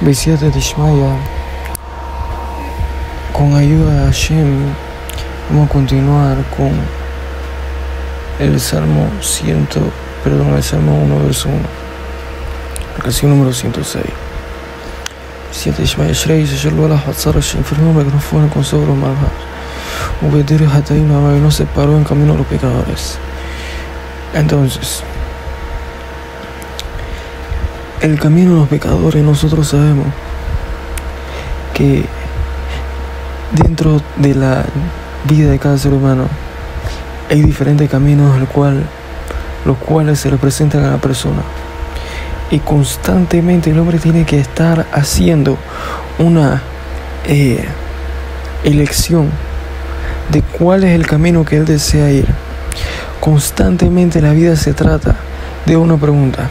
Besiata Dishmaya, con ayuda de Hashem, vamos a continuar con el Salmo 1, verso 1, la canción número 106. Besiata Dishmaya Shrei, se yerlo a las Hatzarash, enfermo que no fue en el consejo de los malvados. Ubedir Hataim Amay no se paró en camino a los pecadores. Entonces, el camino de los pecadores, nosotros sabemos que dentro de la vida de cada ser humano hay diferentes caminos los cuales se le presentan a la persona, y constantemente el hombre tiene que estar haciendo una elección de cuál es el camino que él desea ir. Constantemente la vida se trata de una pregunta: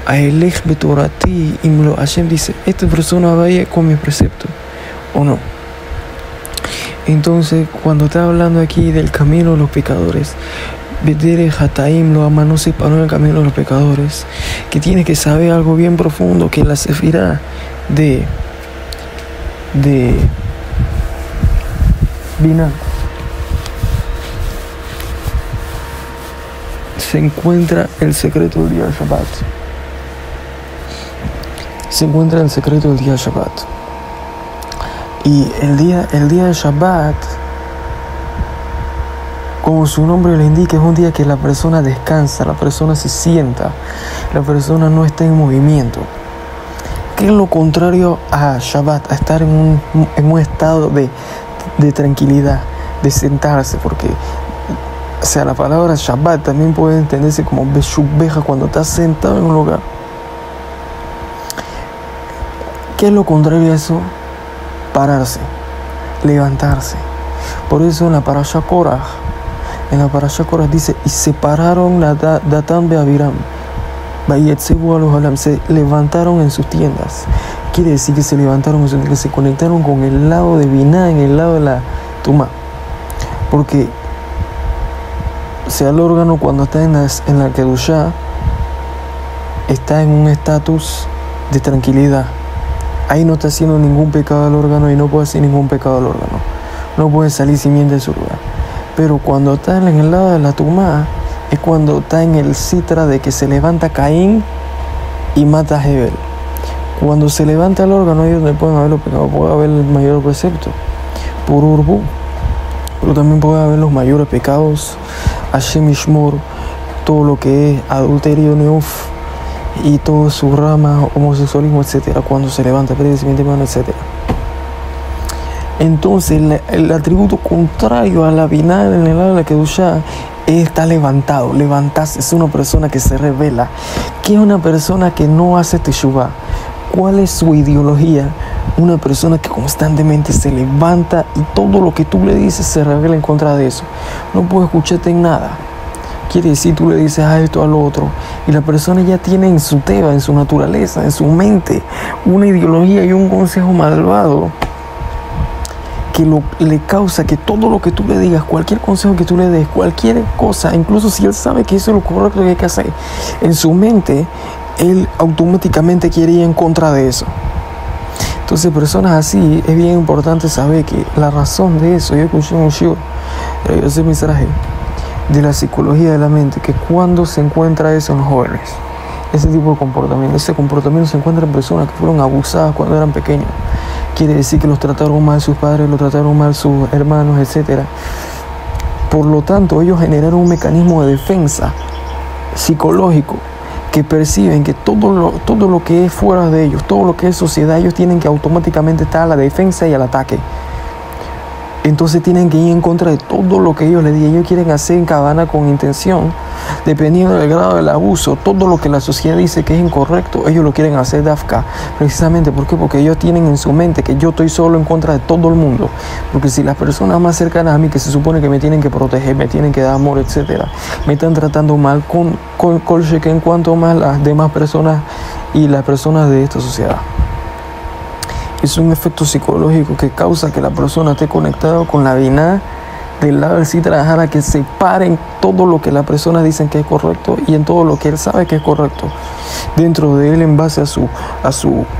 Aelech betorati imlo. Hashem dice, esta persona va a ir con mis preceptos o no. Entonces, cuando está hablando aquí del camino de los pecadores, Bedere Hataim lo ama, no se paró en el camino de los pecadores, que tiene que saber algo bien profundo, que la sefirá de Binah se encuentra el secreto del día de Shabbat. Se encuentra el secreto del día de Shabbat. Y el día de Shabbat, como su nombre le indica, es un día que la persona descansa, la persona se sienta, la persona no está en movimiento. ¿Qué es lo contrario a Shabbat? A estar en un estado de tranquilidad, de sentarse, porque la palabra Shabbat también puede entenderse como Beshubbeja, cuando estás sentado en un lugar. ¿Qué es lo contrario a eso? Pararse, levantarse. Por eso en la Parashá Korah dice, y se pararon Datán Beabiram, se levantaron en sus tiendas. Quiere decir que se levantaron en sus tiendas, que se conectaron con el lado de Binah, en el lado de la Tumá. Porque el órgano, cuando está en la Kedushá, está en un estatus de tranquilidad. Ahí no está haciendo ningún pecado al órgano y no puede hacer ningún pecado al órgano. No puede salir simiente de su lugar. Pero cuando está en el lado de la Tumá, es cuando está en el citra de que se levanta Caín y mata a Hebel. Cuando se levanta el órgano, ahí es donde pueden haber los pecados. Puede haber el mayor precepto por Urbu, pero también puede haber los mayores pecados, Hashem Ishmor, todo lo que es adulterio, neuf, y todo su rama, homosexualismo, etcétera, cuando se levanta, etcétera. Entonces el atributo contrario a la Binah en el lado de la Kedushá está levantado, levantarse. Es una persona que se revela. ¿Qué es una persona que no hace teshuvá? ¿Cuál es su ideología? Una persona que constantemente se levanta y todo lo que tú le dices se revela en contra de eso. No puede escucharte en nada. Quiere decir, tú le dices a esto, a lo otro, y la persona ya tiene en su teba, en su naturaleza, en su mente, una ideología y un consejo malvado que le causa que todo lo que tú le digas, cualquier consejo que tú le des, cualquier cosa, incluso si él sabe que eso es lo correcto que hay que hacer, en su mente, él automáticamente quiere ir en contra de eso. Entonces, personas así, es bien importante saber que la razón de eso, yo escuché un shiur, de la psicología de la mente, que cuando se encuentra eso en los jóvenes, ese tipo de comportamiento, ese comportamiento se encuentra en personas que fueron abusadas cuando eran pequeños. Quiere decir que los trataron mal sus padres, los trataron mal sus hermanos, etc. Por lo tanto, ellos generaron un mecanismo de defensa psicológico, que perciben que todo lo que es fuera de ellos, todo lo que es sociedad, ellos tienen que automáticamente estar a la defensa y al ataque. Entonces tienen que ir en contra de todo lo que ellos les digan. Ellos quieren hacer en cabana con intención, dependiendo del grado del abuso. Todo lo que la sociedad dice que es incorrecto, ellos lo quieren hacer dafka. Precisamente, ¿por qué? Porque ellos tienen en su mente que yo estoy solo en contra de todo el mundo. Porque si las personas más cercanas a mí, que se supone que me tienen que proteger, me tienen que dar amor, etcétera, me están tratando mal, con cheque en cuanto más las demás personas y las personas de esta sociedad. Es un efecto psicológico que causa que la persona esté conectada con la Binah del lado del Sitra Ahara, que separen todo lo que las personas dicen que es correcto y en todo lo que él sabe que es correcto dentro de él, en base a su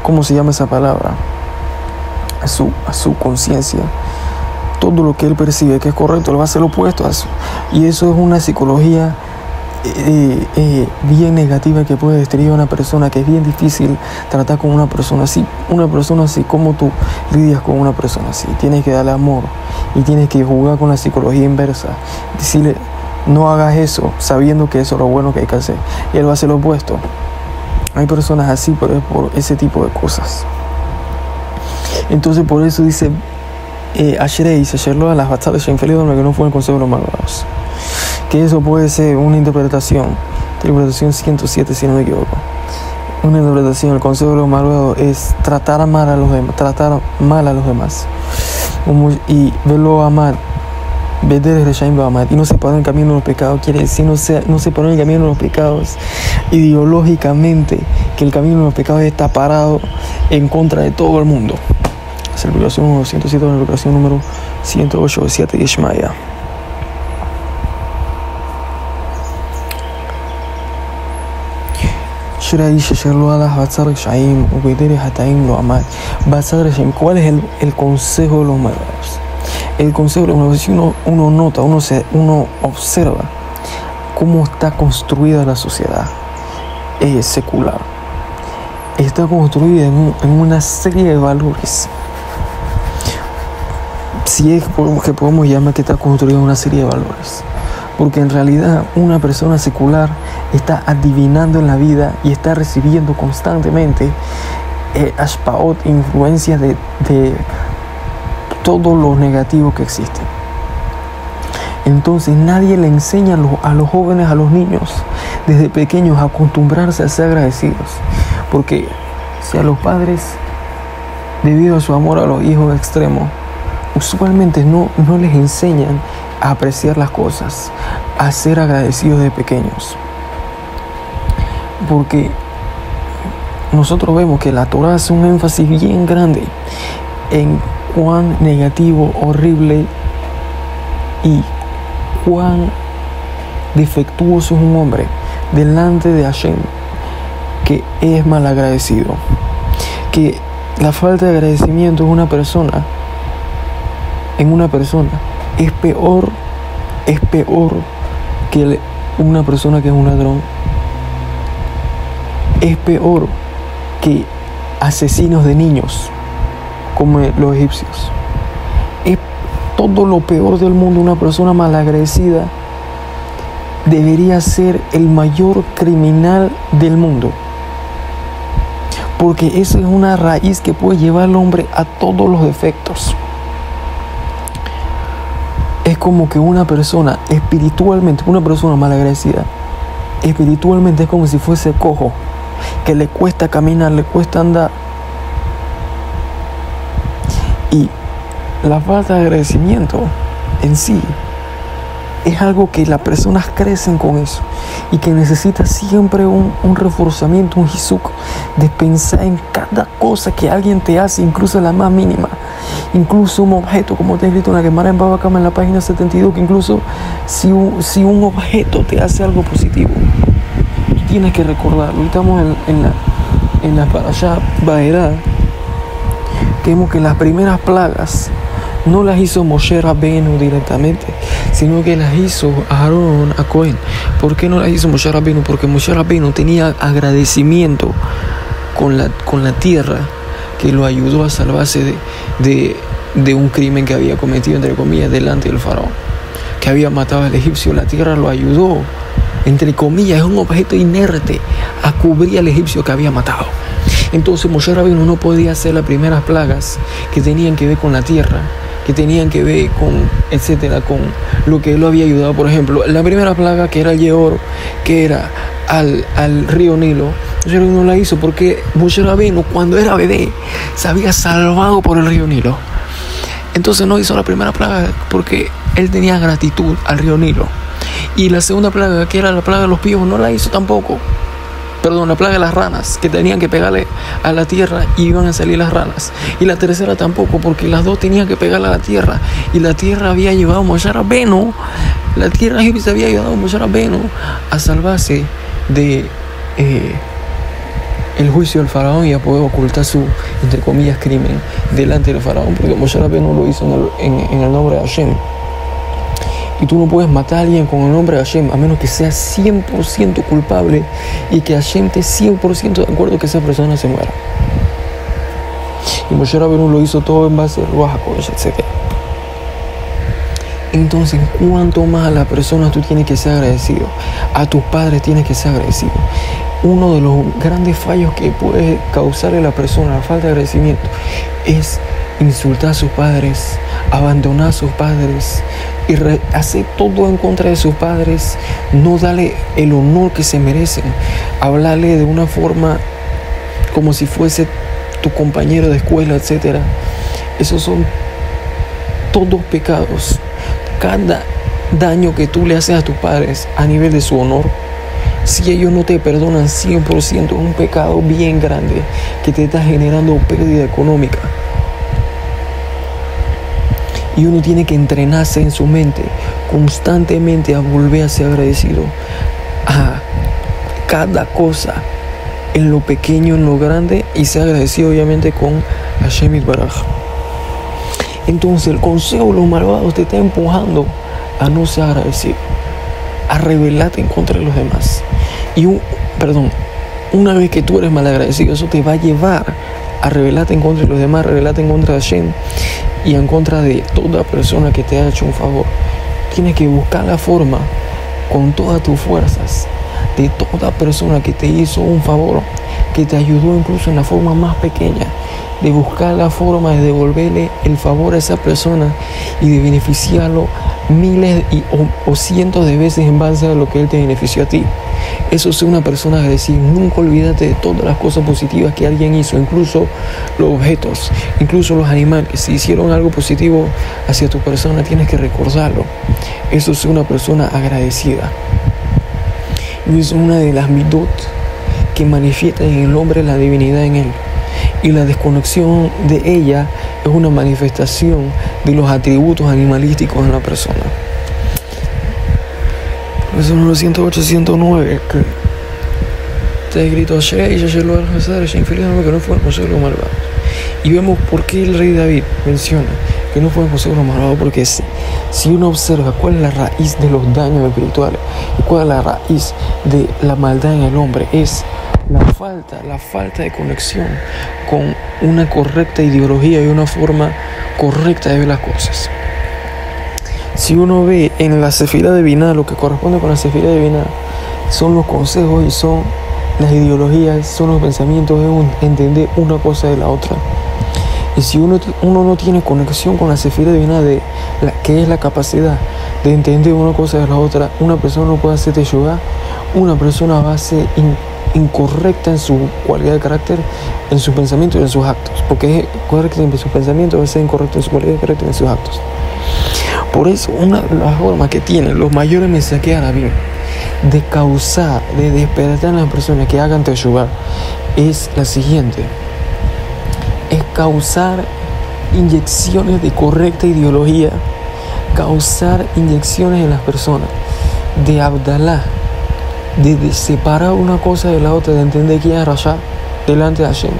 ¿cómo se llama esa palabra? A su conciencia. Todo lo que él percibe que es correcto, él va a hacer lo opuesto a eso. Y eso es una psicología bien negativa que puede destruir a una persona, que es bien difícil tratar con una persona así. Una persona así, ¿cómo tú lidias con una persona así? Tienes que darle amor y tienes que jugar con la psicología inversa. Decirle, no hagas eso, sabiendo que eso es lo bueno que hay que hacer. Y él va a hacer lo opuesto. Hay personas así, pero es por ese tipo de cosas. Entonces por eso dice Ashrei, Sherlo a las batallas infeliz donde que no fue el consejo de los malvados. Que eso puede ser una interpretación 107 si no me equivoco. Una interpretación, el consejo de los malvados es tratar mal a los demás, y verlo amar, y no separar el camino de los pecados. Quiere decir no separar el camino de los pecados ideológicamente, que el camino de los pecados está parado en contra de todo el mundo. Es la regulación número 107, la regulación número 108, 7 de Ishmael. ¿Cuál es el consejo de los malvados? El consejo de los malvados, si uno nota, uno observa cómo está construida la sociedad secular. Está construida en una serie de valores. Si es que podemos llamar que está construida en una serie de valores. Porque en realidad una persona secular está adivinando en la vida y está recibiendo constantemente ashpaot, influencias de todo lo negativo que existe. Entonces nadie le enseña a los jóvenes, a los niños, desde pequeños a acostumbrarse a ser agradecidos. Porque si a los padres, debido a su amor a los hijos extremos, usualmente no les enseñan a apreciar las cosas, a ser agradecidos de pequeños. Porque nosotros vemos que la Torah hace un énfasis bien grande en cuán negativo, horrible y cuán defectuoso es un hombre delante de Hashem, que es malagradecido. Que la falta de agradecimiento en una persona es peor que una persona que es un ladrón. Es peor que asesinos de niños como los egipcios. Es todo lo peor del mundo. Una persona malagradecida debería ser el mayor criminal del mundo, porque esa es una raíz que puede llevar al hombre a todos los defectos. Es como que una persona espiritualmente, una persona malagradecida, espiritualmente es como si fuese cojo, que le cuesta caminar, le cuesta andar. Y la falta de agradecimiento en sí es algo que las personas crecen con eso y que necesita siempre un reforzamiento, un hizuk, de pensar en cada cosa que alguien te hace, incluso la más mínima, incluso un objeto, como te he escrito en la Gemara en Baba Kama en la página 72, que incluso si un objeto te hace algo positivo, tienes que recordarlo. Estamos en la Parashá Vaerá, que vemos que las primeras plagas no las hizo Moshe Rabbeinu directamente, sino que las hizo Aarón a Cohen. ¿Por qué no las hizo Moshe Rabbeinu? Porque Moshe Rabbeinu tenía agradecimiento con la tierra, que lo ayudó a salvarse de un crimen que había cometido, entre comillas, delante del faraón, que había matado al egipcio. La tierra lo ayudó, entre comillas, es un objeto inerte, a cubrir al egipcio que había matado. Entonces Moshe Rabbeinu no podía hacer las primeras plagas que tenían que ver con la tierra, que tenían que ver con, etcétera, con lo que él lo había ayudado. Por ejemplo, la primera plaga, que era el Yeor, que era al río Nilo, Moshe Rabbeinu no la hizo porque Moshe Rabbeinu, cuando era bebé, se había salvado por el río Nilo. Entonces no hizo la primera plaga porque él tenía gratitud al río Nilo. Y la segunda plaga, que era la plaga de los piojos, no la hizo tampoco. la plaga de las ranas, que tenían que pegarle a la tierra y iban a salir las ranas. Y la tercera tampoco, porque las dos tenían que pegarle a la tierra. Y la tierra había llevado a Moshe Rabbeinu, la tierra egipcia había ayudado a Moshe Rabbeinu a salvarse de el juicio del faraón y a poder ocultar su, entre comillas, crimen delante del faraón, porque Moshe Rabbeinu lo hizo en el nombre de Hashem. Y tú no puedes matar a alguien con el nombre de Hashem a menos que sea 100% culpable y que Hashem esté 100% de acuerdo que esa persona se muera. Y Moshe Rabbeinu lo hizo todo en base al Ruach HaKodesh, etc. Entonces, ¿cuánto más a la persona tú tienes que ser agradecido? A tus padres tienes que ser agradecido. Uno de los grandes fallos que puede causarle a la persona la falta de agradecimiento es insultar a sus padres, abandonar a sus padres y hacer todo en contra de sus padres, no darle el honor que se merecen, hablarle de una forma como si fuese tu compañero de escuela, etc. Esos son todos pecados. Cada daño que tú le haces a tus padres a nivel de su honor, si ellos no te perdonan 100%, es un pecado bien grande que te está generando pérdida económica. Y uno tiene que entrenarse en su mente constantemente a volver a ser agradecido a cada cosa, en lo pequeño, en lo grande, y ser agradecido obviamente con Hashem Yitbaraj. Entonces el consejo de los malvados te está empujando a no ser agradecido, a rebelarte en contra de los demás. Y una vez que tú eres malagradecido, eso te va a llevar a rebelarte en contra de los demás, rebelarte en contra de Hashem y en contra de toda persona que te ha hecho un favor. Tienes que buscar la forma con todas tus fuerzas de toda persona que te hizo un favor, que te ayudó incluso en la forma más pequeña, de buscar la forma de devolverle el favor a esa persona y de beneficiarlo miles o cientos de veces en base a lo que él te benefició a ti. Eso es una persona agradecida. Nunca olvídate de todas las cosas positivas que alguien hizo, incluso los objetos, incluso los animales. Si hicieron algo positivo hacia tu persona, tienes que recordarlo. Eso es una persona agradecida. Y es una de las midot que manifiesta en el hombre la divinidad en él. Y la desconexión de ella es una manifestación de los atributos animalísticos en la persona. Eso en los 108, 109, que está escrito que no fueron consejos los malvados. Y vemos por qué el rey David menciona que no fueron consejos los malvados, porque si uno observa cuál es la raíz de los daños espirituales y cuál es la raíz de la maldad en el hombre, es la falta de conexión con una correcta ideología y una forma correcta de ver las cosas. Si uno ve en la Sefirá de Binah, lo que corresponde con la Sefirá de Binah son los consejos y son las ideologías, son los pensamientos, es entender una cosa de la otra. Y si uno no tiene conexión con la Sefirá de Binah, que es la capacidad de entender una cosa de la otra, una persona no puede hacer teshuvá, una persona va a ser incorrecta en su cualidad de carácter, en sus pensamientos y en sus actos, porque es correcta en sus pensamientos, va a ser incorrecto en su cualidad de carácter y en sus actos. Por eso, una de las formas que tienen los mayores mensajeros árabes de causar, de despertar a las personas que hagan teshuvá es la siguiente: es causar inyecciones de correcta ideología, causar inyecciones en las personas de Abdalá, de separar una cosa de la otra, de entender quién es Rasha delante de Hashem,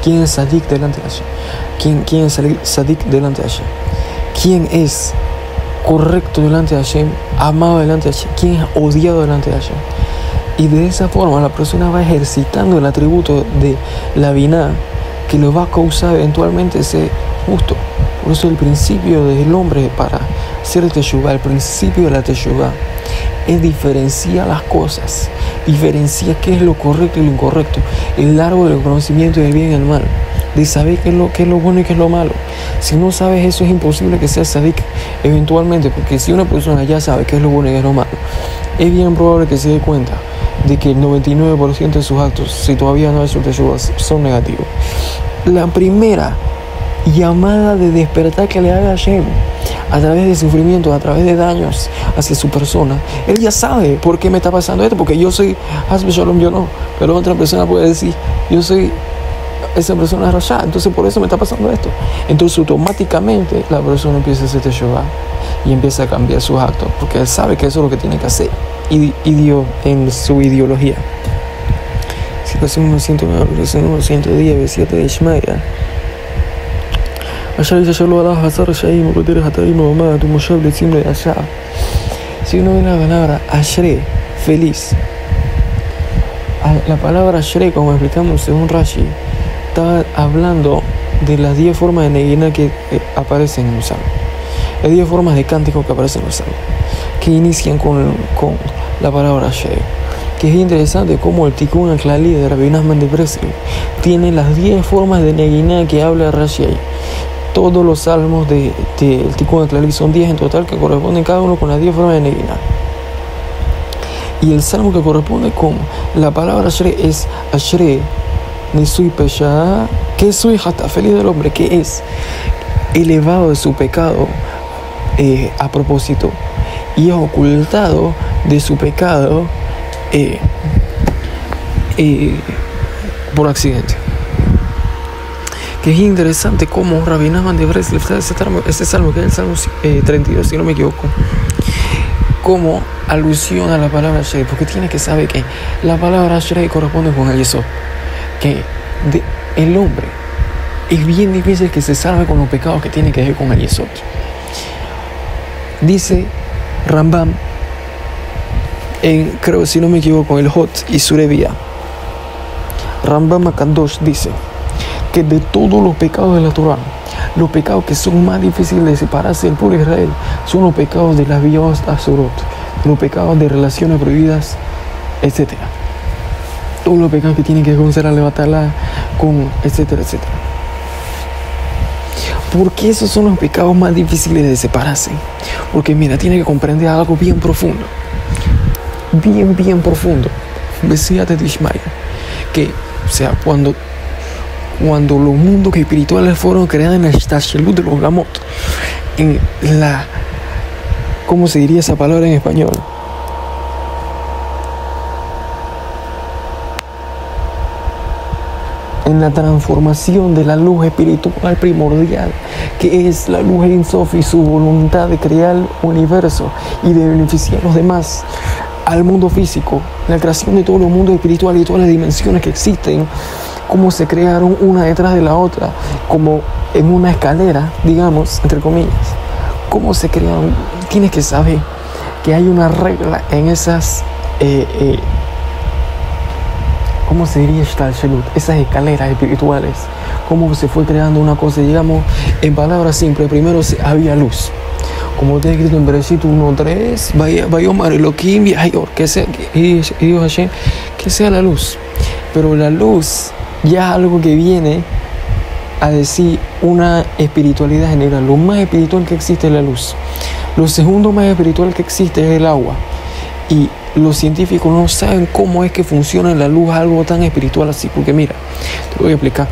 quién es Sadik delante de Hashem, quién es Sadik delante de Hashem, quién es correcto delante de Hashem, amado delante de Hashem, quién es odiado delante de Hashem. Y de esa forma la persona va ejercitando el atributo de la Binah, que lo va a causar eventualmente ser justo. Por eso el principio del hombre para hacer teshuvá, el principio de la teshuvá, es diferenciar las cosas, diferenciar qué es lo correcto y lo incorrecto, el árbol del conocimiento del bien y el mal, de saber qué es lo bueno y qué es lo malo. Si no sabes eso, es imposible que seas sadik eventualmente, porque si una persona ya sabe qué es lo bueno y qué es lo malo, es bien probable que se dé cuenta de que el 99% de sus actos, si todavía no es su teshuvá, son negativos. La primera llamada de despertar que le haga Hashem a través de sufrimiento, a través de daños hacia su persona. Él ya sabe por qué me está pasando esto, porque yo soy Hasbe Shalom, yo no. Pero otra persona puede decir, yo soy esa persona Rasha, entonces por eso me está pasando esto. Entonces automáticamente la persona empieza a hacer teshuva y empieza a cambiar sus actos, porque él sabe que eso es lo que tiene que hacer y dio en su ideología. Situación 110, versículo de Ishmael. Si uno ve la palabra Ashre, feliz, la palabra Ashre, como explicamos según Rashi, está hablando de las 10 formas de neguina que aparecen en el Salmo. Las 10 formas de cántico que aparecen en el Salmo, que inician con la palabra Ashre. Que es interesante cómo el Tikkun HaKlali de Rabbi Nachman de Breslov tiene las 10 formas de neguina que habla Rashi ahí. Todos los salmos del Tikkun HaKlali son 10 en total, que corresponden cada uno con las 10 formas de neguina. Y el salmo que corresponde con la palabra Ashre es Ashre Nisui Pesha, que soy hasta feliz del hombre, que es elevado de su pecado a propósito y es ocultado de su pecado por accidente. Que es interesante cómo Rabbi Nachman de Breslov, ese salmo que es el Salmo 32, si no me equivoco, como alusión a la palabra Ashrei, porque tiene que saber que la palabra Ashrei corresponde con el Yesod, que el hombre es bien difícil que se salve con los pecados que tiene que ver con el Yesod. Dice Rambam, creo, si no me equivoco, el Hot y Surevia, Rambam Akadosh dice que de todos los pecados de la Torah, los pecados que son más difíciles de separarse del pueblo de Israel son los pecados de las vías asurot, los pecados de relaciones prohibidas, etc. Todos los pecados que tienen que ver con ser alevatarla, con etcétera, etcétera. ¿Por qué esos son los pecados más difíciles de separarse? Porque mira, tiene que comprender algo bien profundo. Bien profundo. Besíate de Ishmael. Que, o sea, cuando los mundos espirituales fueron creados en la Shtashelut de los Gamot, en la, ¿cómo se diría esa palabra en español? En la transformación de la luz espiritual primordial, que es la luz Ein Sof y su voluntad de crear el universo y de beneficiar a los demás, al mundo físico, la creación de todos los mundos espirituales y todas las dimensiones que existen, cómo se crearon una detrás de la otra, como en una escalera, digamos, entre comillas. Cómo se crearon. Tienes que saber que hay una regla en esas, ¿cómo se diría Shtalshelut? Esas escaleras espirituales. Cómo se fue creando una cosa, digamos, en palabras simples. Primero había luz. Como está escrito en Bereshit 1:3, Vayomar Elohim Yayor, que sea la luz. Pero la luz ya es algo que viene a decir una espiritualidad general. Lo más espiritual que existe es la luz. Lo segundo más espiritual que existe es el agua. Y los científicos no saben cómo es que funciona la luz, algo tan espiritual así. Porque mira, te voy a explicar.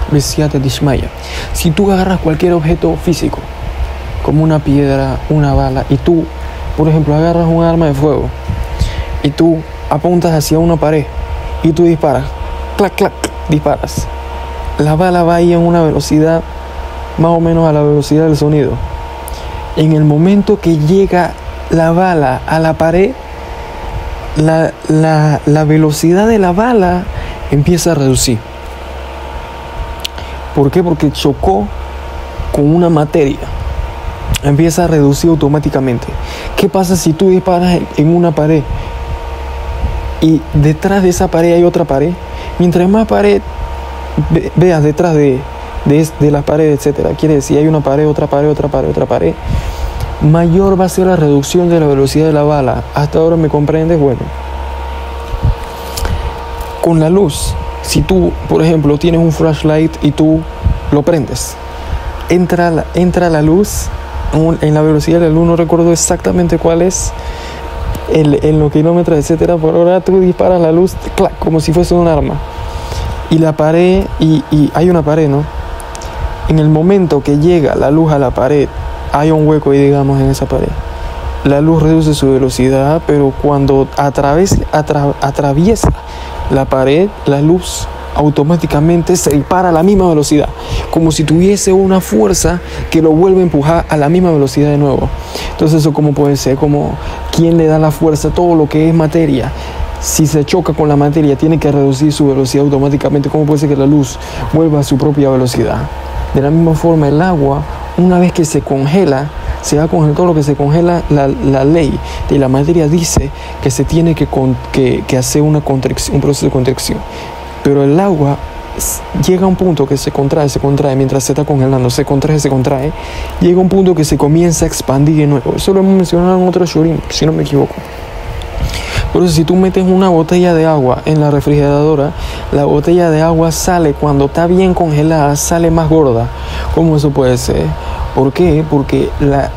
Besiate de Ishmael. Si tú agarras cualquier objeto físico, como una piedra, una bala, y tú, por ejemplo, agarras un arma de fuego y tú apuntas hacia una pared y tú disparas, clac, clac, disparas. La bala va ahí en una velocidad más o menos a la velocidad del sonido. En el momento que llega la bala a la pared, la velocidad de la bala empieza a reducir. ¿Por qué? Porque chocó con una materia. Empieza a reducir automáticamente. ¿Qué pasa si tú disparas en una pared y detrás de esa pared hay otra pared? Mientras más pared veas detrás de las paredes, etcétera, quiere decir hay una pared, otra pared, otra pared, otra pared, mayor va a ser la reducción de la velocidad de la bala. ¿Hasta ahora me comprendes? Bueno, con la luz, si tú, por ejemplo, tienes un flashlight y tú lo prendes, entra la luz en la velocidad de la luz, no recuerdo exactamente cuál es, en los kilómetros, etcétera, por hora. Tú disparas la luz, clac, como si fuese un arma. Y la pared, y hay una pared, ¿no? En el momento que llega la luz a la pared hay un hueco ahí, digamos, en esa pared. La luz reduce su velocidad, pero cuando atraviesa la pared, la luz automáticamente se dispara a la misma velocidad, como si tuviese una fuerza que lo vuelve a empujar a la misma velocidad de nuevo. Entonces eso como puede ser, como quien le da la fuerza, todo lo que es materia. Si se choca con la materia, tiene que reducir su velocidad automáticamente. ¿Cómo puede ser que la luz vuelva a su propia velocidad? De la misma forma, el agua, una vez que se congela, se va a congelar todo lo que se congela. La ley de la materia dice que se tiene que hacer un proceso de contracción. Pero el agua llega a un punto que se contrae mientras se está congelando, se contrae, llega a un punto que se comienza a expandir de nuevo. Eso lo hemos mencionado en otro shurim, si no me equivoco. Por eso si tú metes una botella de agua en la refrigeradora, la botella de agua sale, cuando está bien congelada, sale más gorda. ¿Cómo eso puede ser? ¿Por qué? Porque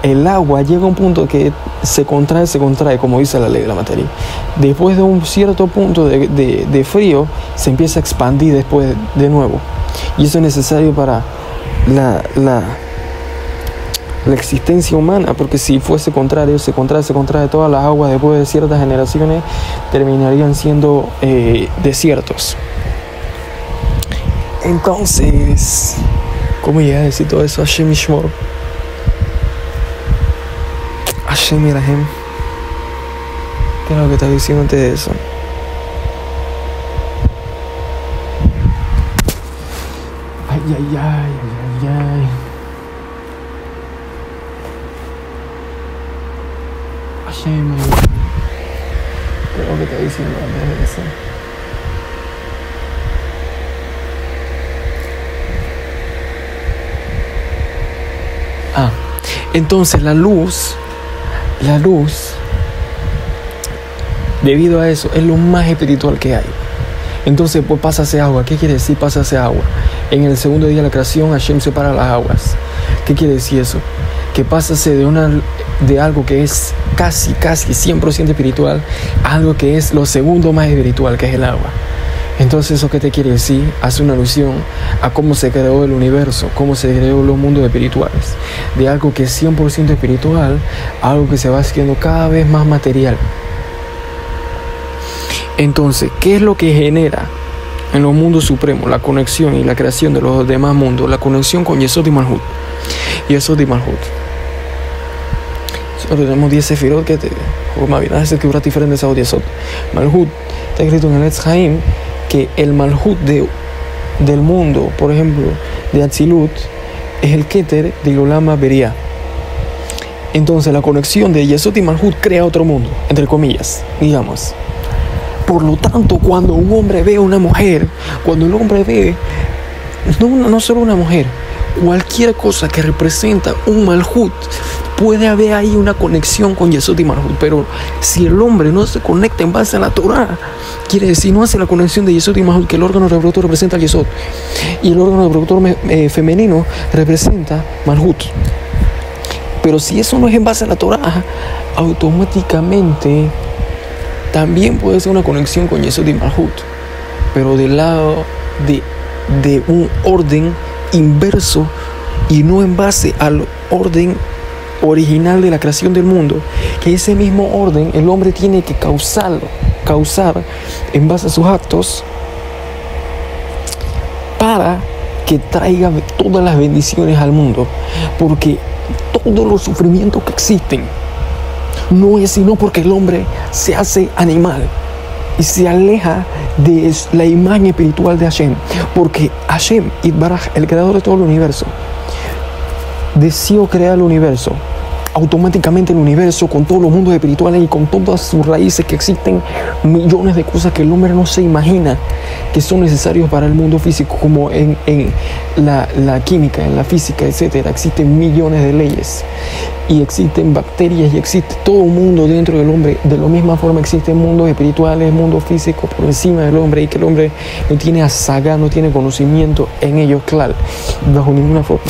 el agua llega a un punto que se contrae, como dice la ley de la materia. Después de un cierto punto de frío, se empieza a expandir después de nuevo. Y eso es necesario para la existencia humana, porque si fuese contrario, se contrae, todas las aguas después de ciertas generaciones terminarían siendo desiertos. Entonces, ¿cómo llegué a decir todo eso? Hashem Yishmor, Hashem Yirahem. ¿Qué es lo que está diciendo antes de eso? Ay. Hashem, ¿qué es lo que está diciendo antes de eso? Entonces la luz, debido a eso, es lo más espiritual que hay. Entonces, pues pasa a ser agua. ¿Qué quiere decir pasa a ser agua? En el segundo día de la creación, Hashem separa las aguas. ¿Qué quiere decir eso? Que pasa a ser de algo que es casi 100% espiritual, a algo que es lo segundo más espiritual, que es el agua. Entonces, ¿eso qué te quiere decir? Hace una alusión a cómo se creó el universo, cómo se creó los mundos espirituales. De algo que es 100% espiritual, a algo que se va haciendo cada vez más material. Entonces, ¿qué es lo que genera en los mundos supremos la conexión y la creación de los demás mundos? La conexión con Yesod y Malhut. Yesod y Malhut. Nosotros tenemos 10 sefirot que es que diferentes a Yesod. Malhut, está escrito en el Etz Haim que el Malhut del mundo, por ejemplo, de Atzilut, es el Keter de Olama Beria. Entonces, la conexión de Yesod y Malhut crea otro mundo, entre comillas, digamos. Por lo tanto, cuando un hombre ve a una mujer, cuando el hombre ve, no solo una mujer, cualquier cosa que representa un Malhut, puede haber ahí una conexión con Yesod y Malhut. Pero si el hombre no se conecta en base a la Torah, quiere decir, no hace la conexión de Yesod y Malhut, que el órgano reproductor representa al Yesod y el órgano reproductor femenino representa Malhut. Pero si eso no es en base a la Torah, automáticamente también puede ser una conexión con Yesod y Malhut, pero del lado de un orden inverso y no en base al orden original de la creación del mundo, que ese mismo orden el hombre tiene que causar en base a sus actos para que traiga todas las bendiciones al mundo, porque todos los sufrimientos que existen no es sino porque el hombre se hace animal y se aleja de la imagen espiritual de Hashem, porque Hashem, Yitbaraj, el creador de todo el universo, deseó crear el universo. Automáticamente el universo, con todos los mundos espirituales y con todas sus raíces, que existen millones de cosas que el hombre no se imagina que son necesarios para el mundo físico, como en la química, en la física, etcétera. Existen millones de leyes y existen bacterias y existe todo un mundo dentro del hombre. De la misma forma existen mundos espirituales, mundos físicos por encima del hombre, y que el hombre no tiene asaga, no tiene conocimiento en ellos, claro, bajo ninguna forma.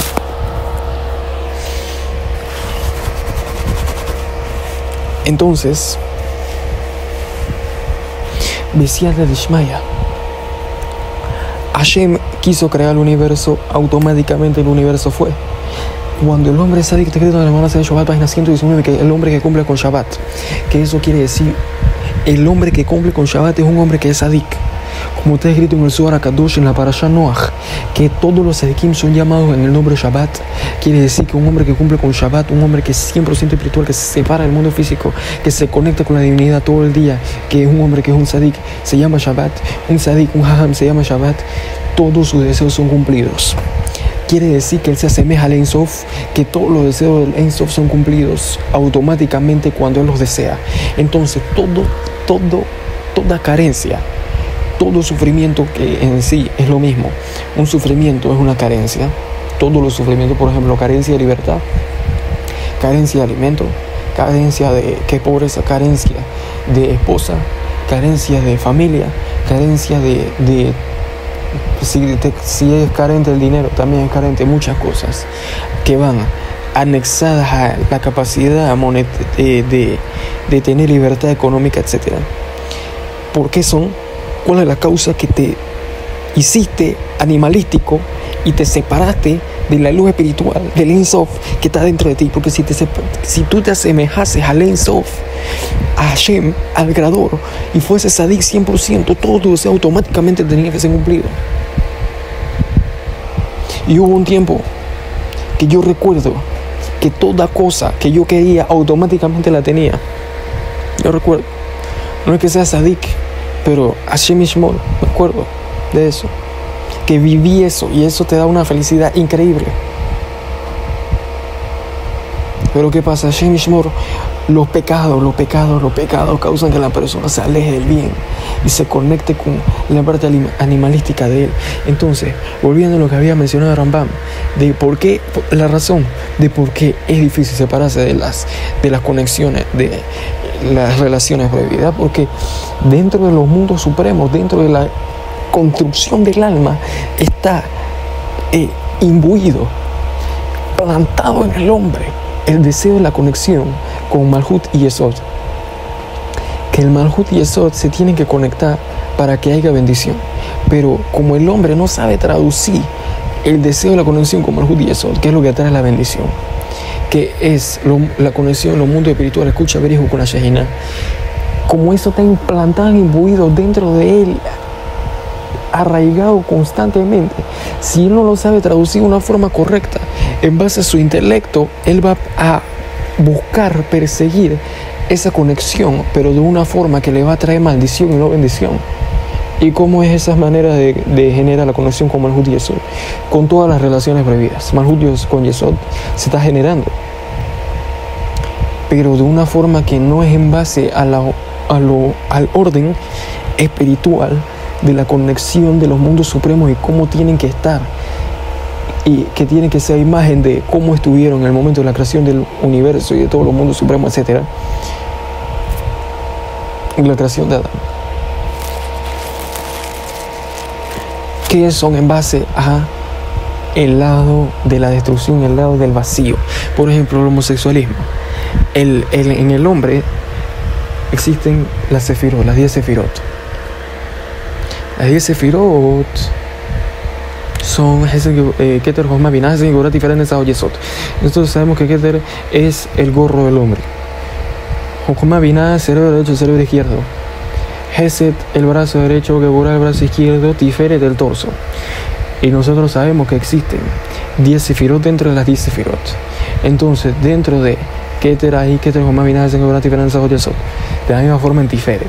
Entonces, Besiata Dishmaya, Hashem quiso crear el universo, automáticamente el universo fue. Cuando el hombre es sadik, está escrito en la Gemara de Shabbat, página 119, que el hombre que cumple con Shabbat, que eso quiere decir, el hombre que cumple con Shabbat es un hombre que es sadik. Como está escrito en el Zohar HaKadosh, en la Parashá Noach, que todos los sadikim son llamados en el nombre Shabbat. Quiere decir que un hombre que cumple con Shabbat, un hombre que es 100% espiritual, que se separa del mundo físico, que se conecta con la divinidad todo el día, que es un hombre que es un sadik, se llama Shabbat. Un sadik, un hajam, se llama Shabbat. Todos sus deseos son cumplidos. Quiere decir que él se asemeja al Ein Sof, que todos los deseos del Ein Sof son cumplidos automáticamente cuando él los desea. Entonces, toda carencia, todo sufrimiento, que en sí es lo mismo, un sufrimiento es una carencia. Todos los sufrimientos, por ejemplo, carencia de libertad, carencia de alimento, carencia de pobreza, carencia de esposa, carencia de familia, carencia si es carente el dinero, también es carente muchas cosas que van anexadas a la capacidad de tener libertad económica, etc. ¿Por qué son? ¿Cuál es la causa que te hiciste animalístico y te separaste de la luz espiritual, del Ein Sof que está dentro de ti? Porque si tú te asemejases al Ein Sof, a Hashem, al Creador, y fuese sadik 100%, todo tu deseo automáticamente tenía que ser cumplido. Y hubo un tiempo que yo recuerdo que toda cosa que yo quería automáticamente la tenía. Yo recuerdo, no es que sea sadik, pero Hashem Yishmor, me acuerdo de eso, que viví eso, y eso te da una felicidad increíble. Pero ¿qué pasa? Hashem Yishmor, los pecados causan que la persona se aleje del bien y se conecte con la parte animalística de él. Entonces, volviendo a lo que había mencionado Rambam, de por qué, la razón de por qué es difícil separarse de las conexiones, de las relaciones prohibidas, porque dentro de los mundos supremos, dentro de la construcción del alma, está imbuido, plantado en el hombre, el deseo de la conexión con Malhut y Yesod. Que el Malhut y Yesod se tienen que conectar para que haya bendición. Pero como el hombre no sabe traducir el deseo de la conexión con Malhut y Yesod, que es lo que atrae la bendición, que es la conexión en los mundos espirituales, escucha Berihu con la Shejina, como eso está implantado, imbuido dentro de él, arraigado constantemente, si él no lo sabe traducir de una forma correcta, en base a su intelecto, él va a buscar, perseguir esa conexión, pero de una forma que le va a traer maldición y no bendición. ¿Y cómo es esa manera de generar la conexión con Malhut y Yesod? Con todas las relaciones prohibidas. Malhut con Yesod se está generando, pero de una forma que no es en base al orden espiritual de la conexión de los mundos supremos y cómo tienen que estar, y que tiene que ser imagen de cómo estuvieron en el momento de la creación del universo y de todos los mundos supremos, etc. En la creación de Adán, que son en base a el lado de la destrucción, el lado del vacío. Por ejemplo, el homosexualismo. En el hombre existen las sefirot, las 10 sefirot. Las 10 sefirot son Keter, Jochma, Binah, Geburah, Tiferet, Netzach, Yesod. Nosotros sabemos que Keter es el gorro del hombre. Jochma, Binah, cerebro derecho, cerebro izquierdo. Hesed, el brazo derecho, Geburah, el brazo izquierdo, Tiferet, el torso. Y nosotros sabemos que existen 10 sefirot dentro de las 10 sefirot. Entonces, dentro de Keter, ahí, Keter, Jochma, Binah, Geburah, Tiferet, Netzach, Yesod. De la misma forma en Tiferet.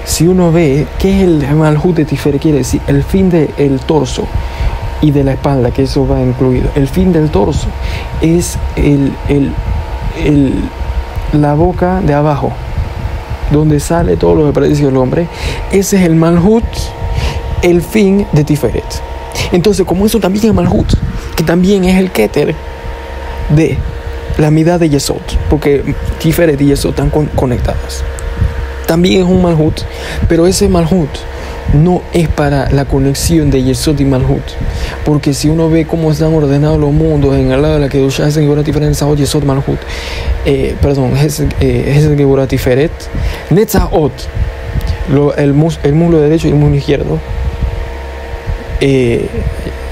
Si uno ve qué es el Malhut de Tiferet, quiere decir el fin del torso y de la espalda, que eso va incluido. El fin del torso es la boca de abajo, donde sale todo lo que perdió el hombre. Ese es el Malhut, el fin de Tiferet. Entonces, como eso también es Malhut, que también es el Keter de la mitad de Yesod, porque Tiferet y Yesod están conectadas. También es un Malhut, pero ese Malhut no es para la conexión de Yesod y Malhut, porque si uno ve cómo están ordenados los mundos en el lado de la Kedushá, es Geburah, Tiferet, Netzach, Yesod, Malhut, es Geburah, Tiferet, Netzach, el muslo derecho y el muslo izquierdo,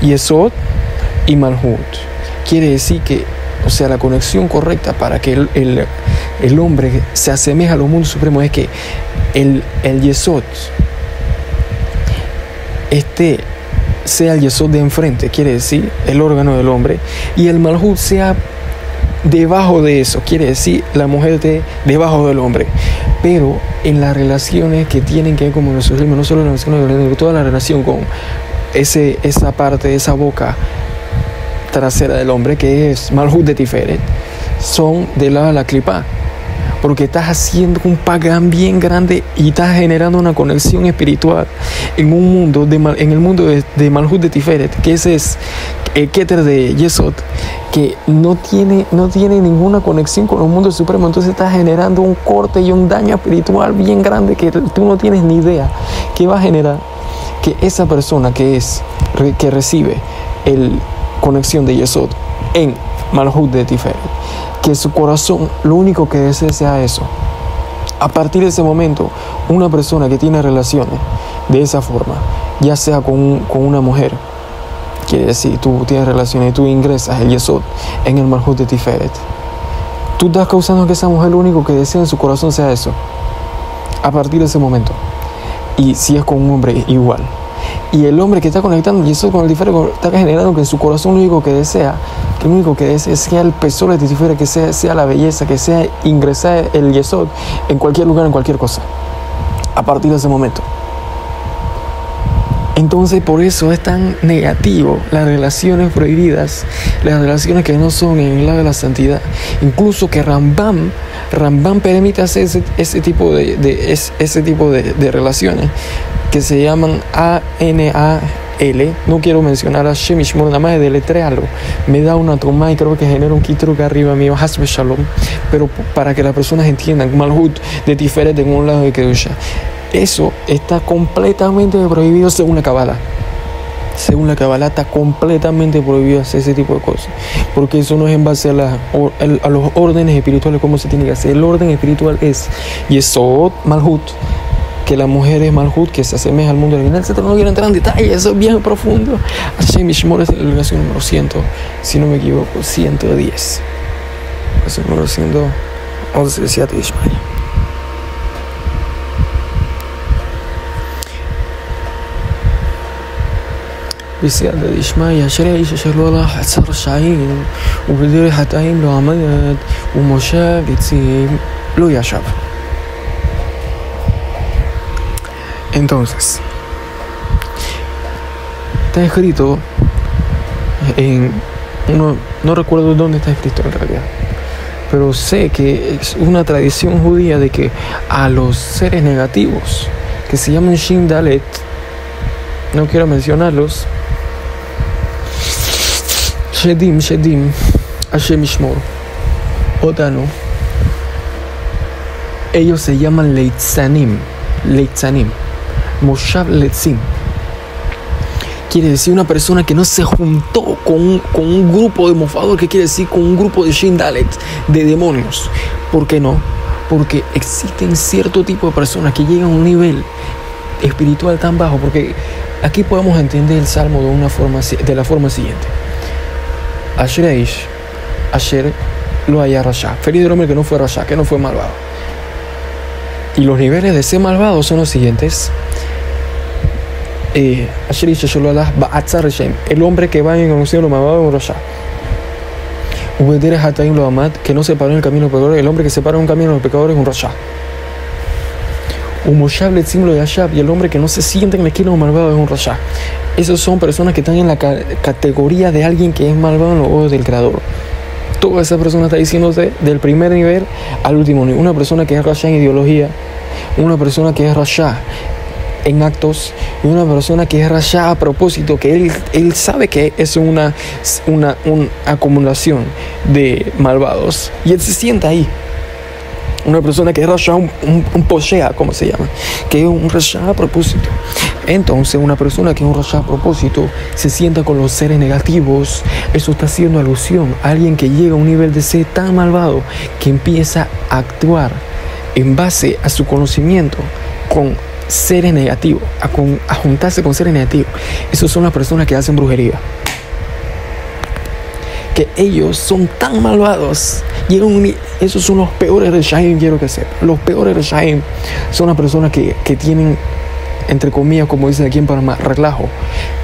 Yesod y Malhut. Quiere decir que o sea, la conexión correcta para que el hombre se asemeje a los mundos supremos es que el Yesod sea el Yesod de enfrente, quiere decir el órgano del hombre, y el Malhut sea debajo de eso, quiere decir la mujer debajo del hombre. Pero en las relaciones que tienen que ver con nuestros ritmos, no solo las relaciones, sino toda la relación con esa parte, esa boca trasera del hombre, que es Malhut de Tiferet, son de la clipa, porque estás haciendo un pagán bien grande y estás generando una conexión espiritual en un mundo en el mundo de Malhut de Tiferet, que ese es el Keter de Yesod, que no tiene ninguna conexión con los mundos supremos. Entonces estás generando un corte y un daño espiritual bien grande que tú no tienes ni idea que va a generar que esa persona que recibe el conexión de Yesod en Malhut de Tiferet, que su corazón lo único que desee sea eso. A partir de ese momento, una persona que tiene relaciones de esa forma, ya sea con una mujer, quiere decir, tú tienes relaciones y tú ingresas el Yesod en el Malhut de Tiferet, tú estás causando que esa mujer lo único que desea en su corazón sea eso. A partir de ese momento. Y si es con un hombre, igual. Y el hombre que está conectando el Yesod con el Tiferet está generando que en su corazón lo único que desea sea el pesor de Tiferet, que sea la belleza, que sea ingresar el Yesod en cualquier lugar, en cualquier cosa. A partir de ese momento. Entonces, por eso es tan negativo las relaciones prohibidas, las relaciones que no son en el lado de la santidad. Incluso que Rambam permite hacer ese tipo de relaciones que se llaman ANAL. No quiero mencionar a Hashem Yishmor, nada más de deletrearlo me da una toma y creo que genera un que arriba mío, Hasbe Shalom, pero para que las personas entiendan, Malhut de Tiferet en un lado de Kedusha. Eso está completamente prohibido según la Kabbalah. Según la Kabbalah está completamente prohibido hacer ese tipo de cosas, porque eso no es en base a los órdenes espirituales como se tiene que hacer. El orden espiritual es Yesod Malhut, que la mujer es Malhut, que se asemeja al mundo original, etc. No quiero entrar en detalle, eso es bien profundo. Hashem Yishmor es la delegación número 100, si no me equivoco, 110. Es el número 111 de Siat Ishmael. بسيادة إشماعيل عشرة شلوا الله حصر شعين وبدير حتايم لو عمد ومشاب يتسيم لو يشاب. Entonces, está escrito no recuerdo dónde está escrito en realidad, pero sé que es una tradición judía de que a los seres negativos que se llaman Shin Dalet, no quiero mencionarlos, Shedim, Hashem Yishmor, Otano, ellos se llaman Leitzanim, Moshav Letzim. Quiere decir una persona que no se juntó con un grupo de mofador, que quiere decir con un grupo de Shindalet, de demonios. ¿Por qué no? Porque existen cierto tipo de personas que llegan a un nivel espiritual tan bajo, porque aquí podemos entender el salmo de la forma siguiente. Asher lo haya rasha. Feliz del hombre que no fue rasha, que no fue malvado. Y los niveles de ser malvado son los siguientes. El hombre que va en conocido lo malvado es un rasha. Que no se paró en el camino de los pecadores. El hombre que se paró en un camino de los pecadores es un rasha. Y el hombre que no se sienta en la esquina de los malvados es un rasha. Esos son personas que están en la categoría de alguien que es malvado en los ojos del Creador. Toda esa persona está diciéndose del primer nivel al último nivel. Una persona que es rasha en ideología, una persona que es rasha en actos, y una persona que es rasha a propósito, que él sabe que es una acumulación de malvados y él se sienta ahí. Una persona que es rasha, un poshea, como se llama, que es un rasha a propósito. Entonces, una persona que es un rasha a propósito se sienta con los seres negativos. Eso está haciendo alusión a alguien que llega a un nivel de ser tan malvado que empieza a actuar en base a su conocimiento con seres negativos, a juntarse con seres negativos. Esas son las personas que hacen brujería, que ellos son tan malvados. Esos son los peores Reshaim, quiero que sepan. Los peores Reshaim son las personas que tienen, entre comillas, como dicen aquí en Panamá, relajo,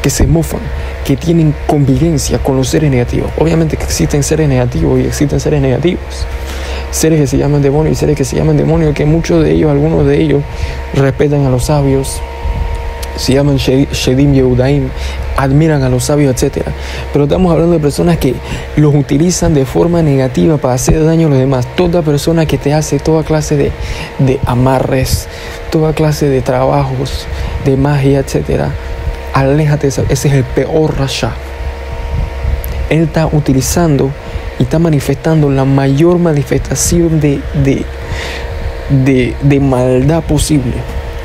que se mofan, que tienen convivencia con los seres negativos. Obviamente que existen seres negativos y existen seres negativos. Seres que se llaman demonios y seres que se llaman demonios, que muchos de ellos, algunos de ellos, respetan a los sabios, se llaman Shedim Yehudaim, admiran a los sabios, etc. Pero estamos hablando de personas que los utilizan de forma negativa para hacer daño a los demás. Toda persona que te hace toda clase de amarres, toda clase de trabajos, de magia, etc., aléjate. Ese es el peor rasha. Él está utilizando y está manifestando la mayor manifestación de maldad posible.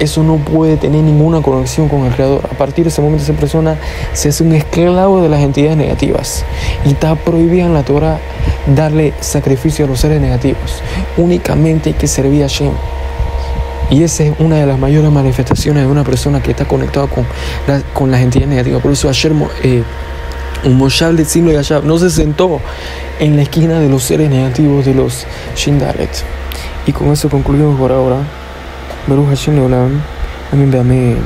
Eso no puede tener ninguna conexión con el Creador. A partir de ese momento esa persona se hace un esclavo de las entidades negativas y está prohibida en la Torah darle sacrificio a los seres negativos. Únicamente hay que servir a Hashem. Y esa es una de las mayores manifestaciones de una persona que está conectada con las entidades negativas. Por eso ayer un Moshav de Tzimlo Yashav no se sentó en la esquina de los seres negativos de los Shindalet. Y con eso concluimos por ahora. Baruch Hashem Leolam. Amén.